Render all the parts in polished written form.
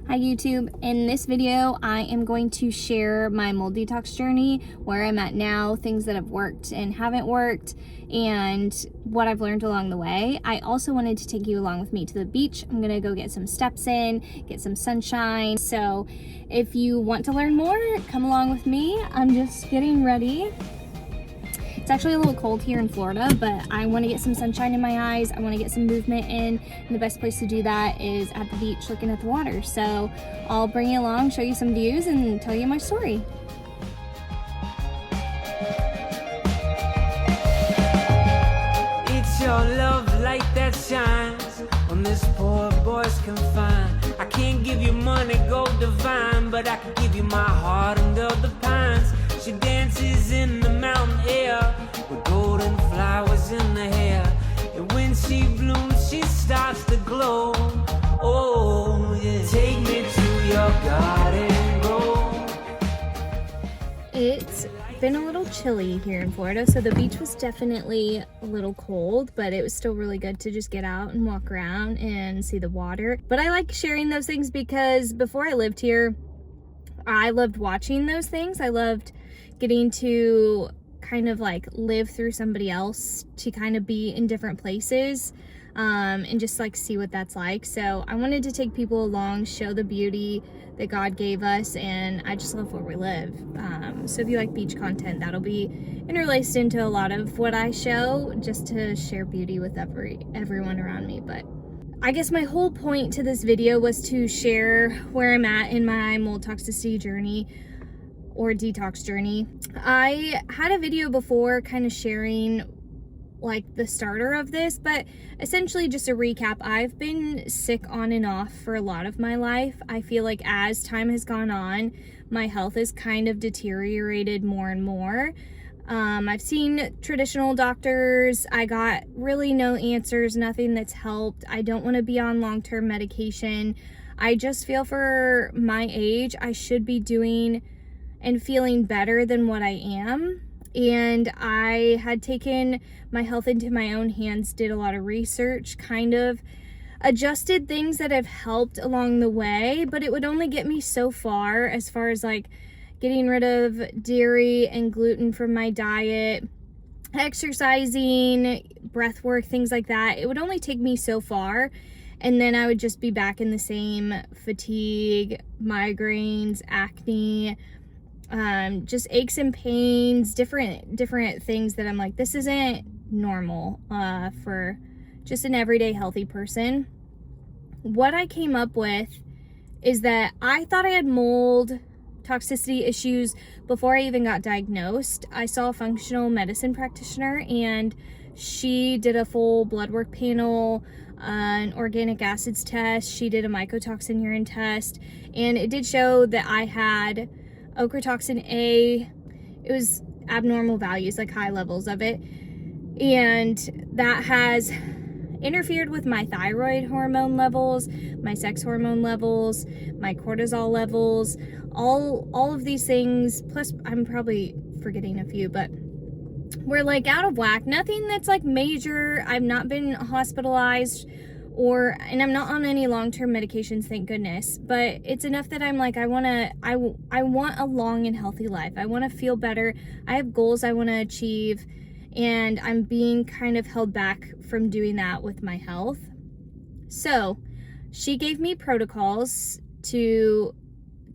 Hi YouTube. In this video, I am going to share my mold detox journey, where I'm at now, things that have worked and haven't worked, and what I've learned along the way. I also wanted to take you along with me to the beach. I'm gonna go get some steps in, get some sunshine. So if you want to learn more, come along with me. I'm just getting ready. It's actually a little cold here in Florida, but I want to get some sunshine in my eyes. I want to get some movement in, and the best place to do that is at the beach looking at the water. So I'll bring you along, show you some views, and tell you my story. It's your love light that shines on this poor boy's confined. I can't give you money, gold divine, but I can give you my heart under the pines. She dances in the mountain air with golden flowers in the hair, and when she blooms she starts to glow. Oh yeah, take me to your garden road. It's been a little chilly here in Florida, so the beach was definitely a little cold, but it was still really good to just get out and walk around and see the water. But I like sharing those things because before I lived here, I loved watching those things. I loved getting to kind of like live through somebody else, to kind of be in different places and just like see what that's like. So I wanted to take people along, show the beauty that God gave us, and I just love where we live. So if you like beach content, that'll be interlaced into a lot of what I show, just to share beauty with everyone around me. But I guess my whole point to this video was to share where I'm at in my mold toxicity journey or detox journey. I had a video before kind of sharing like the starter of this, but essentially just a recap. I've been sick on and off for a lot of my life. I feel like as time has gone on, my health has kind of deteriorated more and more. I've seen traditional doctors. I got really no answers, nothing that's helped. I don't want to be on long-term medication. I just feel for my age, I should be doing and feeling better than what I am. And I had taken my health into my own hands, did a lot of research, kind of adjusted things that have helped along the way, but it would only get me so far as like getting rid of dairy and gluten from my diet, exercising, breath work, things like that. It would only take me so far, and then I would just be back in the same fatigue, migraines, acne, just aches and pains, different things that I'm like, this isn't normal for just an everyday healthy person. What I came up with is that I thought I had mold toxicity issues before I even got diagnosed. I saw a functional medicine practitioner, and she did a full blood work panel, an organic acids test. She did a mycotoxin urine test, and it did show that I had ochratoxin A. It was abnormal values, like high levels of it, and that has interfered with my thyroid hormone levels, my sex hormone levels, my cortisol levels, all of these things, plus I'm probably forgetting a few, but we're like out of whack. Nothing that's like major. I've not been hospitalized, and I'm not on any long-term medications, thank goodness, but it's enough that I'm like, I want a long and healthy life. I want to feel better. I have goals I want to achieve, and I'm being kind of held back from doing that with my health. So she gave me protocols to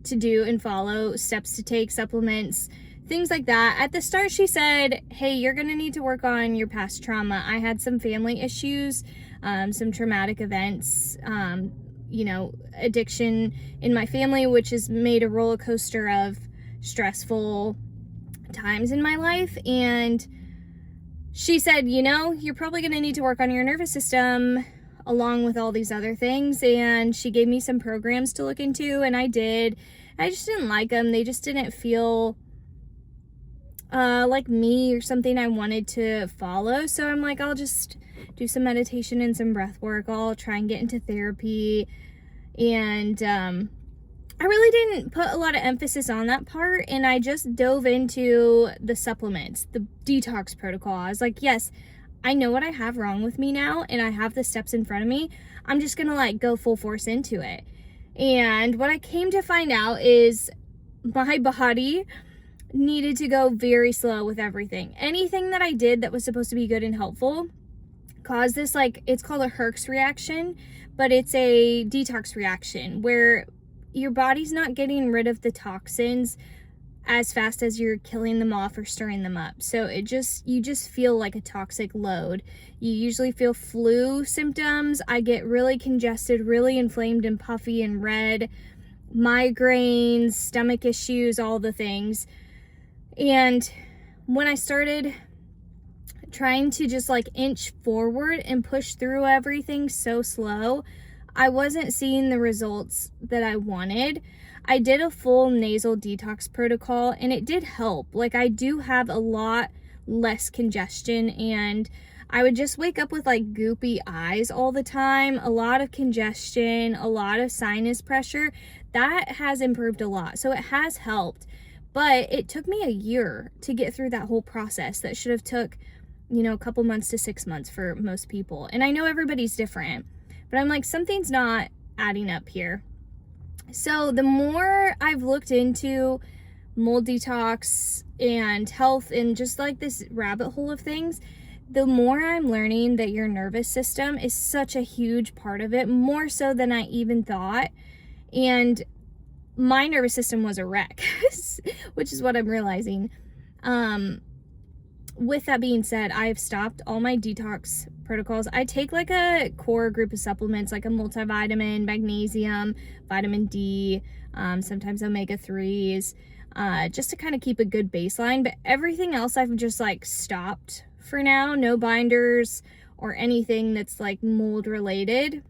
do and follow, steps to take, supplements, things like that. At the start, she said, hey, you're gonna need to work on your past trauma. I had some family issues, some traumatic events, addiction in my family, which has made a roller coaster of stressful times in my life. And she said, you're probably gonna need to work on your nervous system along with all these other things. And she gave me some programs to look into, and I did. I just didn't like them. They just didn't feel like me or something I wanted to follow. So I'm like, I'll just do some meditation and some breath work. I'll try and get into therapy. And I really didn't put a lot of emphasis on that part, and I just dove into the supplements, the detox protocol. I was like, yes, I know what I have wrong with me now, and I have the steps in front of me. I'm just gonna like go full force into it. And what I came to find out is my body needed to go very slow with everything. Anything that I did that was supposed to be good and helpful caused this, like, it's called a Herx reaction, but it's a detox reaction where your body's not getting rid of the toxins as fast as you're killing them off or stirring them up. So you just feel like a toxic load. You usually feel flu symptoms. I get really congested, really inflamed and puffy and red, migraines, stomach issues, all the things. And when I started trying to just like inch forward and push through everything so slow, I wasn't seeing the results that I wanted. I did a full nasal detox protocol and it did help. Like, I do have a lot less congestion, and I would just wake up with like goopy eyes all the time, a lot of congestion, a lot of sinus pressure. That has improved a lot. So it has helped, but it took me a year to get through that whole process that should have took, you know, a couple months to 6 months for most people. And I know everybody's different, but I'm like, something's not adding up here. So the more I've looked into mold detox and health and just like this rabbit hole of things, the more I'm learning that your nervous system is such a huge part of it, more so than I even thought. And my nervous system was a wreck, which is what I'm realizing. With that being said, I've stopped all my detox protocols. I take like a core group of supplements, like a multivitamin, magnesium, vitamin D, sometimes omega-3s, just to kind of keep a good baseline. But everything else I've just like stopped for now. No binders or anything that's like mold related.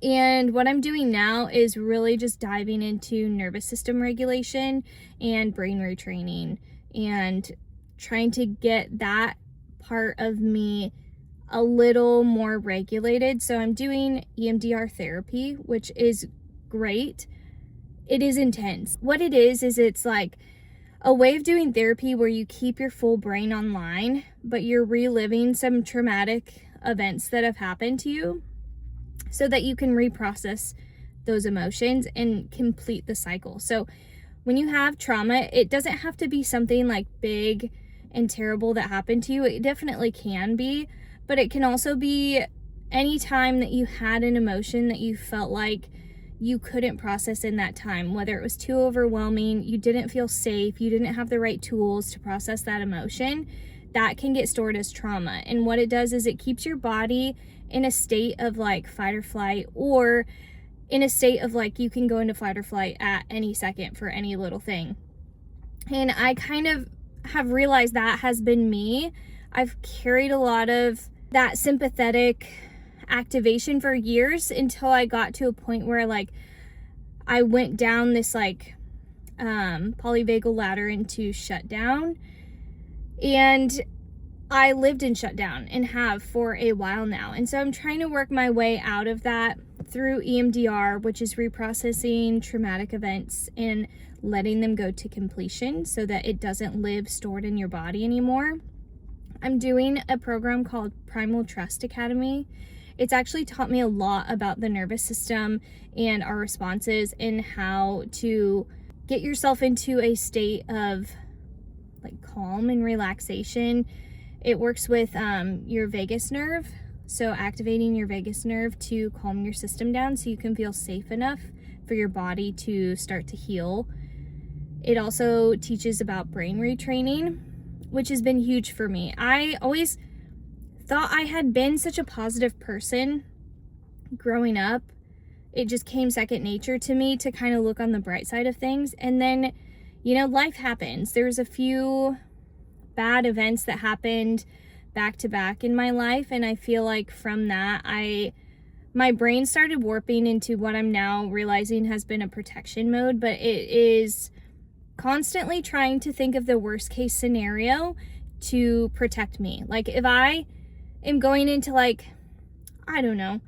And what I'm doing now is really just diving into nervous system regulation and brain retraining, and trying to get that part of me a little more regulated. So I'm doing EMDR therapy, which is great. It is intense. What it is it's like a way of doing therapy where you keep your full brain online, but you're reliving some traumatic events that have happened to you so that you can reprocess those emotions and complete the cycle. So when you have trauma, it doesn't have to be something like big and terrible that happened to you. It definitely can be, but it can also be any time that you had an emotion that you felt like you couldn't process in that time, whether it was too overwhelming, you didn't feel safe, you didn't have the right tools to process that emotion. That can get stored as trauma. And what it does is it keeps your body in a state of like fight or flight, or in a state of like you can go into fight or flight at any second for any little thing. And I kind of have realized that has been me. I've carried a lot of that sympathetic activation for years until I got to a point where like I went down this like polyvagal ladder into shutdown, and I lived in shutdown and have for a while now. And so I'm trying to work my way out of that through EMDR, which is reprocessing traumatic events and letting them go to completion so that it doesn't live stored in your body anymore. I'm doing a program called Primal Trust Academy. It's actually taught me a lot about the nervous system and our responses and how to get yourself into a state of like calm and relaxation. It works with your vagus nerve. So activating your vagus nerve to calm your system down so you can feel safe enough for your body to start to heal. It also teaches about brain retraining, which has been huge for me. I always thought I had been such a positive person growing up. It just came second nature to me to kind of look on the bright side of things. And then, you know, life happens. There's a few bad events that happened back to back in my life, and I feel like from that my brain started warping into what I'm now realizing has been a protection mode, but it is constantly trying to think of the worst case scenario to protect me. Like if I am going into like, I don't know,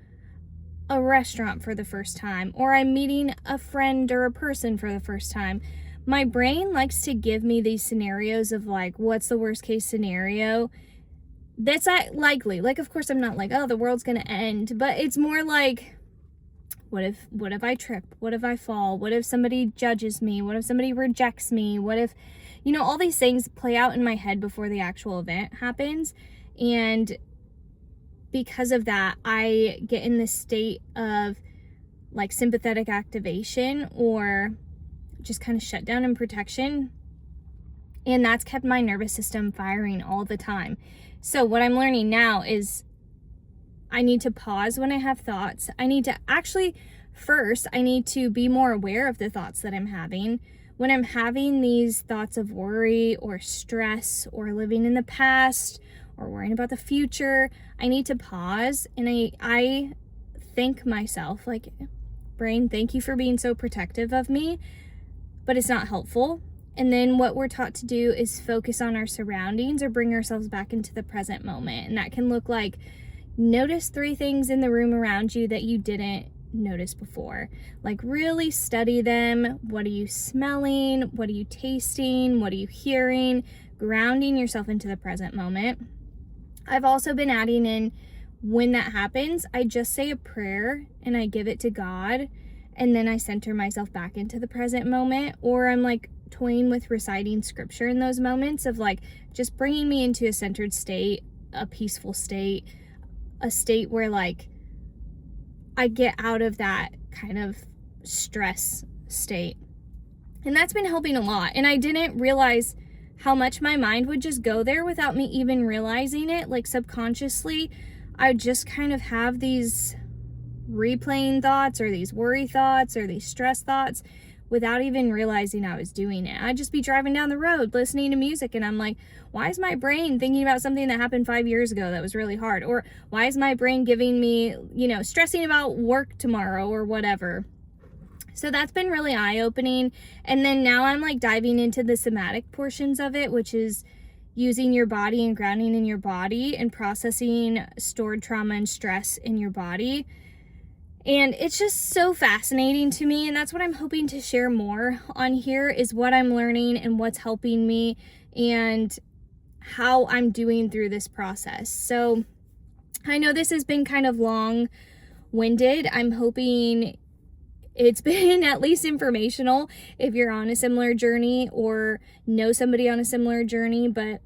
a restaurant for the first time, or I'm meeting a friend or a person for the first time, my brain likes to give me these scenarios of like, what's the worst case scenario that's not likely. Like, of course I'm not like, oh, the world's gonna end, but it's more like, What if I trip? What if I fall? What if somebody judges me? What if somebody rejects me? What if, all these things play out in my head before the actual event happens. And because of that, I get in this state of like sympathetic activation, or just kind of shutdown and protection. And that's kept my nervous system firing all the time. So what I'm learning now is I need to pause when I have thoughts. I need to be more aware of the thoughts that I'm having. When I'm having these thoughts of worry or stress or living in the past or worrying about the future, I need to pause, and I thank myself, like, brain, thank you for being so protective of me, but it's not helpful. And then what we're taught to do is focus on our surroundings or bring ourselves back into the present moment. And that can look like, notice 3 things in the room around you that you didn't notice before. Like, really study them. What are you smelling? What are you tasting? What are you hearing? Grounding yourself into the present moment. I've also been adding in, when that happens, I just say a prayer and I give it to God, and then I center myself back into the present moment. Or I'm like toying with reciting scripture in those moments of like just bringing me into a centered state, a peaceful state, a state where like I get out of that kind of stress state. And that's been helping a lot. And I didn't realize how much my mind would just go there without me even realizing it. Like, subconsciously, I would just kind of have these replaying thoughts or these worry thoughts or these stress thoughts without even realizing I was doing it. I'd just be driving down the road listening to music, and I'm like, why is my brain thinking about something that happened 5 years ago that was really hard? Or why is my brain giving me, stressing about work tomorrow or whatever? So that's been really eye-opening. And then now I'm like diving into the somatic portions of it, which is using your body and grounding in your body and processing stored trauma and stress in your body. And it's just so fascinating to me. And that's what I'm hoping to share more on here, is what I'm learning and what's helping me and how I'm doing through this process. So I know this has been kind of long-winded. I'm hoping it's been at least informational if you're on a similar journey or know somebody on a similar journey, but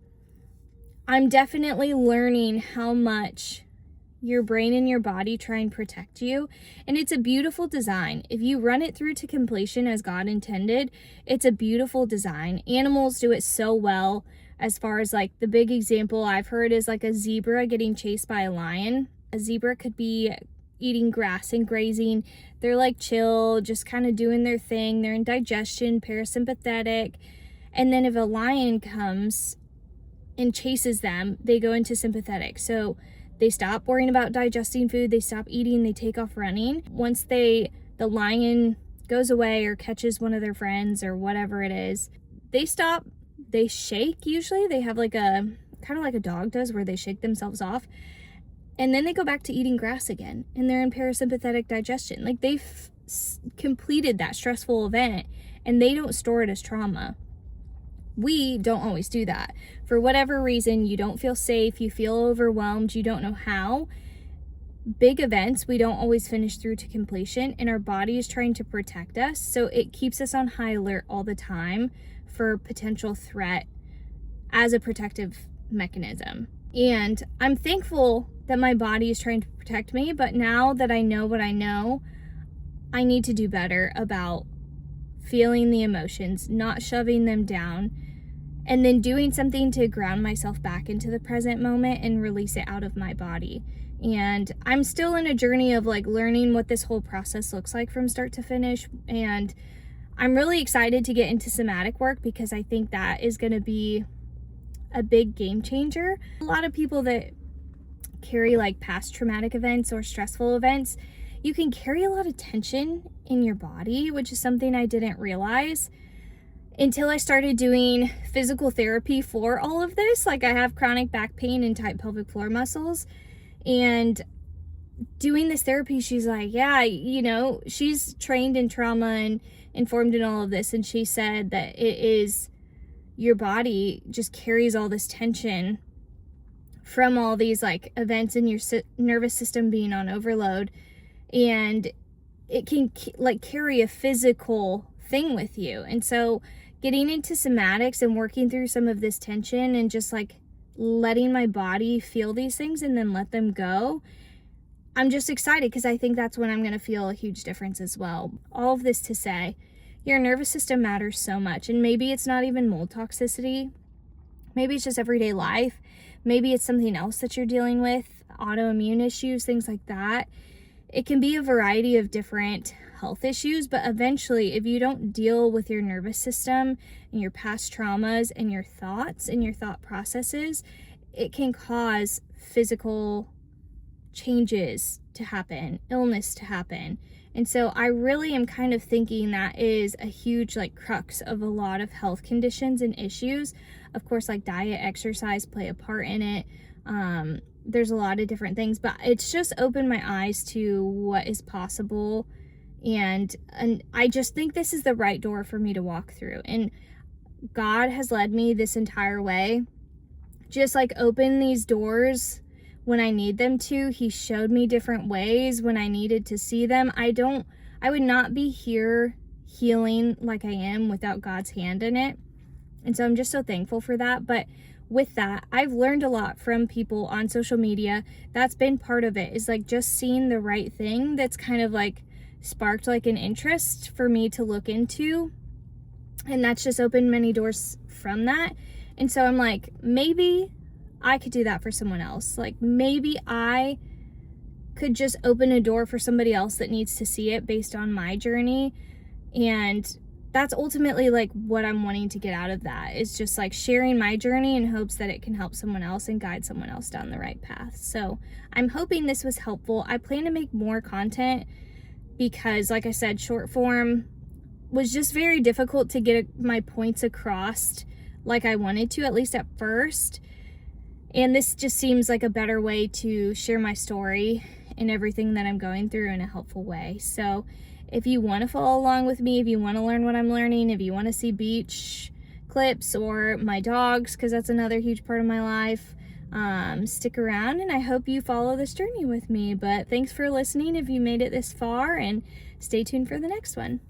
I'm definitely learning how much your brain and your body try and protect you. And it's a beautiful design. If you run it through to completion as God intended, it's a beautiful design. Animals do it so well. As far as like the big example I've heard is like a zebra getting chased by a lion. A zebra could be eating grass and grazing. They're like chill, just kind of doing their thing. They're in digestion, parasympathetic. And then if a lion comes and chases them, they go into sympathetic. So they stop worrying about digesting food, they stop eating, they take off running. Once the lion goes away or catches one of their friends or whatever it is, they stop, they shake usually. They have like a, kind of like a dog does, where they shake themselves off. And then they go back to eating grass again, and they're in parasympathetic digestion. Like, they've completed that stressful event, and they don't store it as trauma. We don't always do that. For whatever reason, you don't feel safe, you feel overwhelmed, you don't know how. Big events, we don't always finish through to completion, and our body is trying to protect us, so it keeps us on high alert all the time for potential threat as a protective mechanism. And I'm thankful that my body is trying to protect me, but now that I know what I know, I need to do better about feeling the emotions, not shoving them down, and then doing something to ground myself back into the present moment and release it out of my body. And I'm still in a journey of like learning what this whole process looks like from start to finish, and I'm really excited to get into somatic work because I think that is going to be a big game changer. A lot of people that carry like past traumatic events or stressful events, you can carry a lot of tension in your body, which is something I didn't realize until I started doing physical therapy for all of this. Like, I have chronic back pain and tight pelvic floor muscles, and doing this therapy, she's like, yeah, she's trained in trauma and informed in all of this, and she said that it is your body just carries all this tension from all these like events in your nervous system being on overload, and it can like carry a physical thing with you. And so getting into somatics and working through some of this tension and just like letting my body feel these things and then let them go, I'm just excited because I think that's when I'm going to feel a huge difference as well. All of this to say, your nervous system matters so much. And maybe it's not even mold toxicity. Maybe it's just everyday life. Maybe it's something else that you're dealing with, autoimmune issues, things like that. It can be a variety of different health issues, but eventually, if you don't deal with your nervous system and your past traumas and your thoughts and your thought processes, it can cause physical changes to happen, illness to happen. And so I really am kind of thinking that is a huge like crux of a lot of health conditions and issues. Of course, like diet, exercise play a part in it. There's a lot of different things, but it's just opened my eyes to what is possible. And I just think this is the right door for me to walk through. And God has led me this entire way. Just like open these doors when I need them to. He showed me different ways when I needed to see them. I would not be here healing like I am without God's hand in it. And so I'm just so thankful for that. But with that, I've learned a lot from people on social media. That's been part of it, is like just seeing the right thing that's kind of like sparked like an interest for me to look into. And that's just opened many doors from that. And so I'm like, maybe I could do that for someone else. Like maybe I could just open a door for somebody else that needs to see it based on my journey. And that's ultimately like what I'm wanting to get out of that, is just like sharing my journey in hopes that it can help someone else and guide someone else down the right path. So I'm hoping this was helpful. I plan to make more content because, like I said, short form was just very difficult to get my points across like I wanted to, at least at first. And this just seems like a better way to share my story and everything that I'm going through in a helpful way. So if you want to follow along with me, if you want to learn what I'm learning, if you want to see beach clips or my dogs, because that's another huge part of my life, stick around, and I hope you follow this journey with me. But thanks for listening if you made it this far, and stay tuned for the next one.